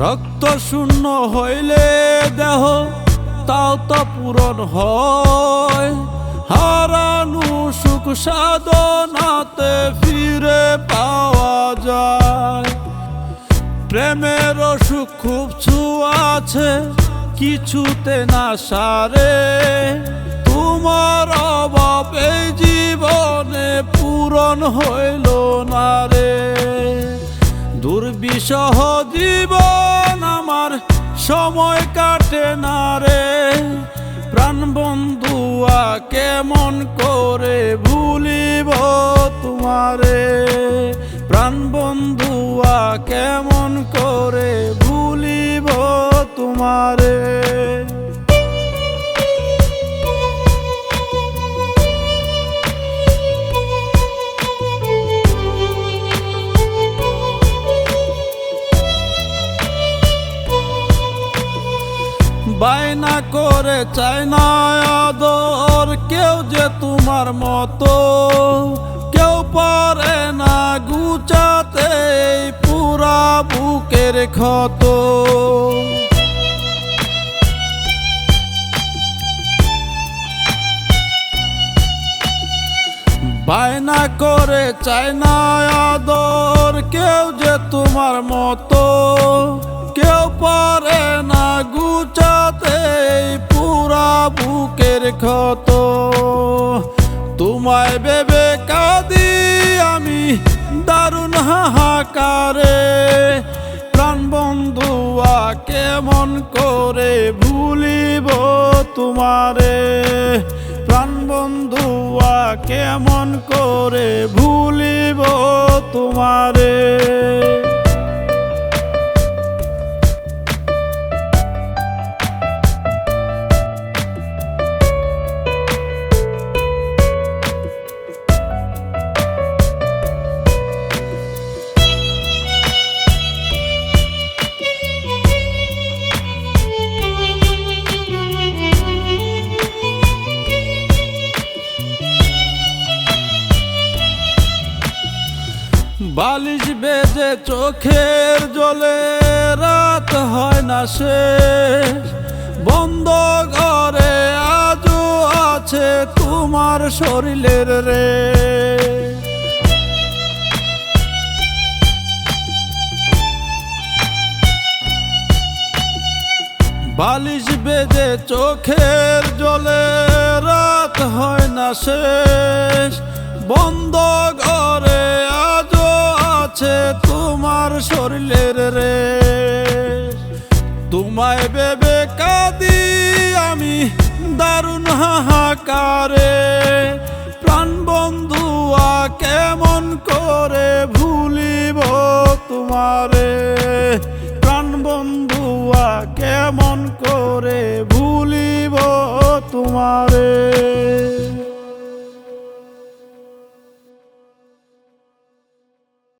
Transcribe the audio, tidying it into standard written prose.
রক্ত শূন্য হইলে দেহ তাও তো পূরণ হয়, হারানো সুখ সাধনাতে ফিরে পাওয়া যায়। প্রেমের সুখ খুব আছে কিছুতে না সারে, তোমার অভাব এই জীবনে পূরণ হইল না রে। দুর্বিষহ জীবন আমার সময় কাটে না রে, প্রাণ বন্ধুয়া কেমন করে ভুলিব তোমারে, প্রাণ বন্ধুয়া কেমন করে ভুলিব তোমারে। বায়না করে চায় না আদর কেউ যে তোমার মতো, কেউ পারে না গুছাতে এই পুরা বুকের ক্ষত। বায়না করে চায় না আদর কেউ যে তোমার মতো, কেউ পারে না গুছাতে পুরা বুকের ক্ষত। তোমায় ভেবে কাঁদি আমি দারুণ হাহাকারে, প্রাণ বন্ধুয়া কেমন করে ভুলিব তোমারে, প্রাণ বন্ধুয়া কেমন করে ভুলিব তোমারে। বালিশ বেজে চোখের জলে রাত হয় না শেষ, বন্ধ ঘরে আজও আছে তোমার শরীরের রে। বালিশ বেজে চোখের জলে রাত হয় না শেষ, বন্ধ ঘরে আজও আছে তোমার শরীরের রে। তোমায় ভেবে কাঁদি আমি দারুণ হাহাকারে, প্রাণ বন্ধুয়া কেমন করে ভুলিব তোমারে, প্রাণ বন্ধুয়া কেমন করে ভুলিব তোমারে।